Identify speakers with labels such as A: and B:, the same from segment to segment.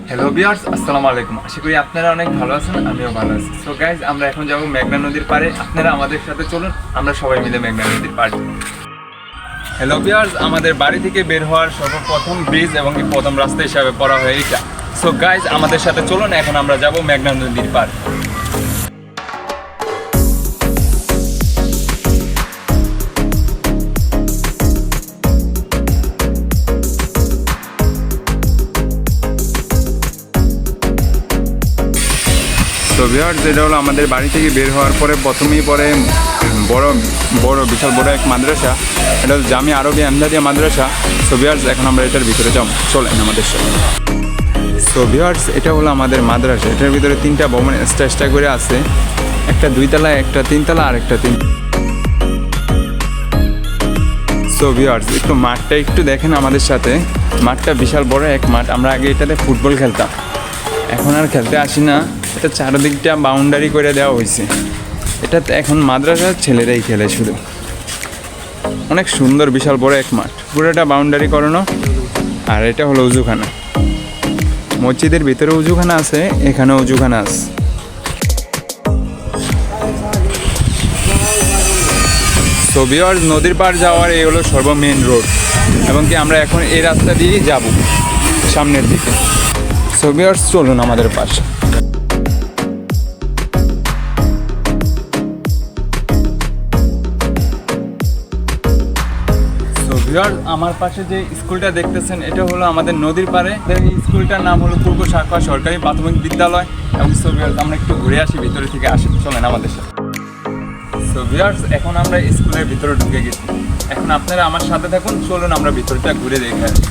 A: Hello viewers, আসসালামু আলাইকুম। আশা করি আপনারা অনেক ভালো আছেন, আমিও ভালো আছি। সো গাইজ, আমরা এখন যাব মেঘনা নদীর পাড়ে। আপনারা আমাদের সাথে চলুন, আমরা সবাই মিলে মেঘনা নদীর পাড়ে। হ্যালো ভিউয়ার্স, আমাদের বাড়ি থেকে বের হওয়ার সর্বপ্রথম ব্রিজ এবং প্রথম রাস্তা হিসাবে পড়া হয় এইটা। সো গাইজ, আমাদের সাথে চলুন, এখন আমরা যাব মেঘনা নদীর পাড়ে। তো ভিউয়ার্স, যেটা হলো আমাদের বাড়ি থেকে বের হওয়ার পরে প্রথমেই পরে বিশাল বড় এক মাদ্রাসা, এটা হলো জামিয়া আরবি আমদাদিয়া মাদ্রাসা। সো ভিউয়ার্স, এখন আমরা এটার ভিতরে যাব, চলেন আমাদের সাথে। সো ভিউয়ার্স, এটা হলো আমাদের মাদ্রাসা। এটার ভিতরে তিনটা ভবন এক্সট্রা করে আছে, একটা দুইতলা, একটা তিনতলা আর একটা তিন। সো ভিউয়ার্স, একটু মাঠটা একটু দেখেন আমাদের সাথে। মাঠটা বিশাল বড় এক মাঠ। আমরা আগে এটাতে ফুটবল খেলতাম, এখন আর খেলতে আসি না। এটা চারদিকটা বাউন্ডারি করে দেওয়া হয়েছে। এটাতে এখন মাদ্রাসার ছেলেরাই খেলে শুধু। অনেক সুন্দর বিশাল বড় এক মাঠ, পুরোটা বাউন্ডারি করানো। আর এটা হলো উজুখানা। মসজিদের ভিতরে উজুখানা আছে, এখানে উজুখানা আছে। সো ভিউয়ার্স, নদীর পাড় যাওয়ার এই হলো সর্বমেন রোড, এবং কি আমরা এখন এই রাস্তা দিয়েই যাব সামনের দিকে। সো ভিউয়ার্স, চলুন আমাদের পাশে। আমার পাশে যে স্কুলটা দেখতেছেন, এটা হলো আমাদের নদীর পাড়ে। এই স্কুলটার নাম হলো পূর্ব শাখা সরকারি প্রাথমিক বিদ্যালয়। এবং সো ভিউয়ার্স, আমরা একটু ঘুরে আসি ভিতরে থেকে। আসি, চলেন আমাদের সাথে। সো ভিউয়ার্স, এখন আমরা স্কুলের ভিতরে ঢুকে গেছি। এখন আপনারা আমার সাথে থাকুন, চলুন আমরা ভিতরটা ঘুরে দেখে আসি।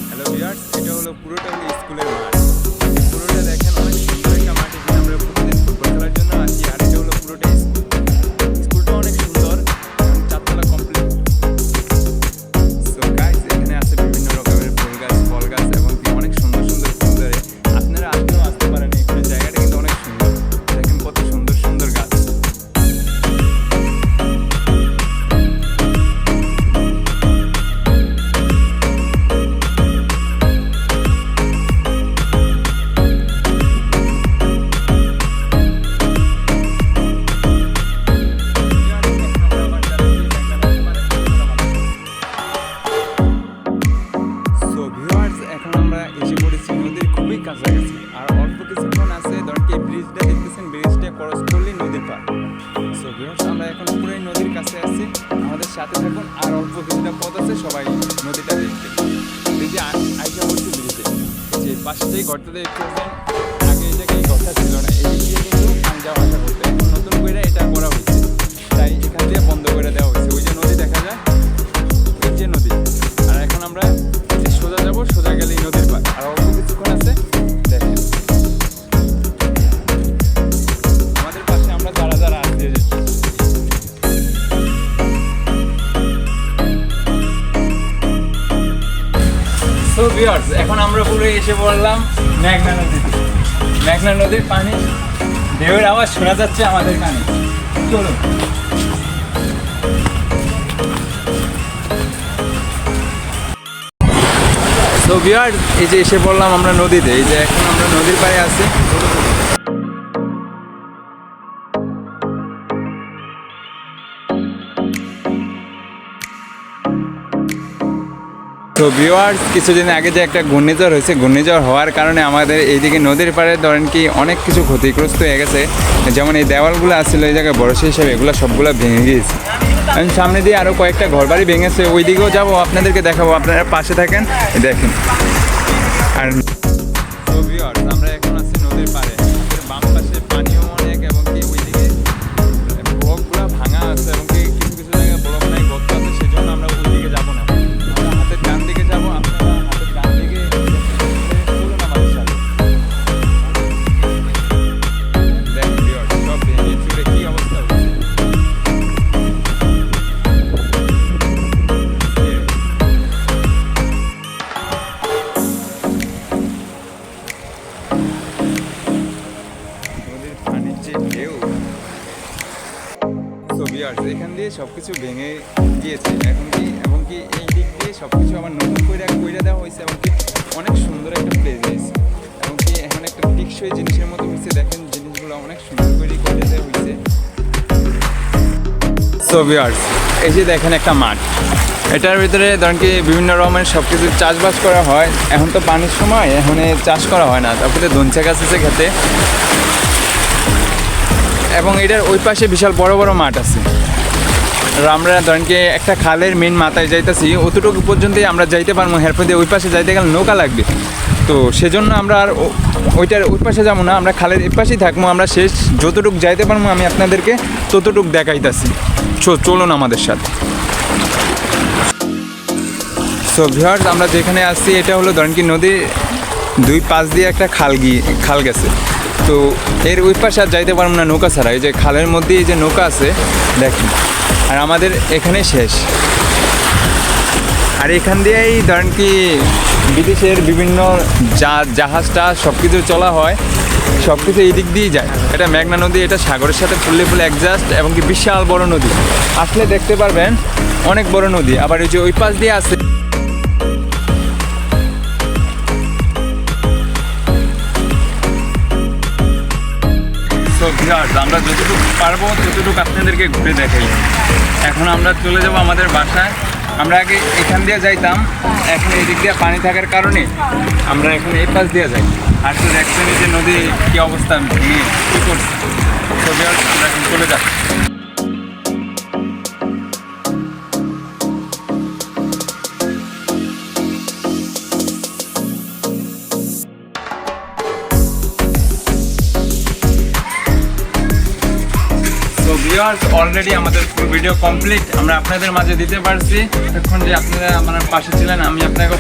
A: হ্যালো ভিউয়ার্স, এটা হলো পুরোটা হলো স্কুলের মাঠ। পুরোটা দেখেন, অনেক সুন্দর একটা মাঠ। এখানে আমরা প্রতিদিন ফুটবল খেলার জন্য আসি। আর এটা হলো পুরোটা স্কুল। স্কুলটা অনেক সুন্দর, চারতলা কমপ্লিট। সো গাইস, এখানে আছে বিভিন্ন রকমের ফুল গাছ, ফল গাছ, এবং অনেক সুন্দর সুন্দর ফুল ধরে। আপনারা আসতেও আসতে পারেন, এখানে জায়গাটা কিন্তু অনেক সুন্দর। দেখেন কত সুন্দর সুন্দর গাছ। এখন আমরা এসে পড়েছি নদীর খুবই কাছাকাছি। আর অল্প কিছুক্ষণ আছে, ধরেন কি ব্রিজটা দেখতেছেন, ব্রিজটা ক্রস করলেই নদীর পার। সো ভিউয়ার্স, আমরা এখন পুরোই নদীর কাছে আছি। আমাদের সাথে থাকুন, আর অল্প কিছুটা পথ আছে, সবাই নদীটা দেখতে। ব্রিজে আইসা পড়ছি ব্রিজে। যে পাশে যে ঘরটা দেখতেছেন, আগে এই জায়গায় এই ঘরটা ছিল না। এই দিক দিয়ে কিন্তু পানি যাওয়া আসা করতে, এখন নতুন করে এটা করা হয়েছে, তাই এখান দিয়ে বন্ধ করে দেওয়া হয়েছে। ওই যে নদী দেখা যায়, ওই যে নদী। আর এখন আমরা সোজা যাবো, সোজা গেলেই নদীর পার। আর অল্প কিছুক্ষণ আছে, দেখেন আমাদের পাশে আমরা যারা যারা আসতে। সো ভিউয়ার্স, এখন আমরা পুরো এসে পড়লাম মেঘনা নদীতে। মেঘনা নদীর পানি, ঢেউয়ের আওয়াজ শোনা যাচ্ছে আমাদের কানে। চলো। তো ভিউয়ার্স, এই যে এসে পড়লাম আমরা নদীতে। এই যে এখন আমরা নদীর পাড়ে আছি। তো ভিউয়ার্স, কিছুদিন আগে যে একটা ঘূর্ণিঝড় হয়েছে, ঘূর্ণিঝড় হওয়ার কারণে আমাদের এইদিকে নদীর পাড়ে ধরেন কি অনেক কিছু ক্ষতিগ্রস্ত হয়ে গেছে। যেমন এই দেওয়ালগুলো আসছিল এই জায়গায় বড় হিসাবে, এগুলো সবগুলো ভেঙে গিয়েছে। আমি সামনে দিয়ে আরও কয়েকটা ঘরবাড়ি ভেঙেছে, ওই দিকেও যাবো, আপনাদেরকে দেখাবো। আপনারা পাশে থাকেন, দেখেন। আর আমরা এখন আছি নদীর পাড়ে। বাম পাশে পানিও অনেক, এবং কি ওইদিকে ব্লকগুলো ভাঙা আছে, এবং কি কিছু কিছু জায়গায় ব্লক নাই, গর্ত আছে। সেই জন্য আমরা ওই দিকে যাবো না, আমরা হাতের ডান দিকে যাবো। আপনারা হাতের ডান দিকে চলুন আমাদের সাথে। দেখেন ভিউয়ার্স, সব ভেঙে চুরে কি অবস্থা হচ্ছে। এখান দিয়ে সবকিছু ভেঙে গিয়েছে, এবং কি এই দিক দিয়ে সবকিছু আবার নতুন করে দেওয়া হয়েছে, এবং কি সো ভিউয়ার্স, এই যে দেখেন একটা মাঠ, এটার ভিতরে ধরেন কি বিভিন্ন রকমের সব কিছু চাষবাস করা হয়। এখন তো পানির সময়, এখন চাষ করা হয় না। তারপরে ধনচা গাছ আছে খেতে, এবং এটার ওই পাশে বিশাল বড় বড় মাঠ আছে। আর আমরা ধরেন কি একটা খালের মেন মাথায় যাইতেছি, অতটুকু পর্যন্তই আমরা যাইতে পারবো। এরপর দিয়ে ওই পাশে যাইতে গেলে নৌকা লাগবে, তো সেজন্য আমরা আর ওইটার ওই পাশে যাবো না, আমরা খালের এই পাশেই থাকবো। আমরা শেষ যতটুকু যাইতে পারবো আমি আপনাদেরকে ততটুকু দেখাইতেছি। চলুন আমাদের সাথে। সো ভিউয়ার্স, আমরা যেখানে আসছি এটা হলো ধরেন কি নদীর দুই পাশ দিয়ে একটা খাল গেছে। তো এর ওই পাশে আর যাইতে পারবো না নৌকা ছাড়া। এই যে খালের মধ্যে এই যে নৌকা আছে দেখেন, আর আমাদের এখানে শেষ। আর এখান দিয়েই ধরেন কি বিদেশের বিভিন্ন জাহাজটা সব কিছু চলা হয়, সব কিছু এই দিক দিয়েই যায়। এটা মেঘনা নদী, এটা সাগরের সাথে ফুললে অ্যাডজাস্ট, এবং কি বিশাল বড় নদী। আসলে দেখতে পারবেন অনেক বড় নদী। আবার এই যে ওই পাশ দিয়ে আছে আমরা যতটুকু পারবো ততটুকু আপনাদেরকে ঘুরে দেখাই। এখন আমরা চলে যাব আমাদের বাসায়। আমরা আগে এখান দিয়ে যাইতাম, এখন এই দিক দিয়ে পানি থাকার কারণে আমরা এখন এই পাশ দিয়ে যাই। আর তো দেখছেন যে নদী কী অবস্থা নিয়ে কী করছে। আমরা এখন চলে যাই। অলরেডি আমাদের ফুল ভিডিও কমপ্লিট আমরা আপনাদের মাঝে দিতে পারছি। এখন যে আপনারা আমার পাশে ছিলেন, আমি আপনাকেও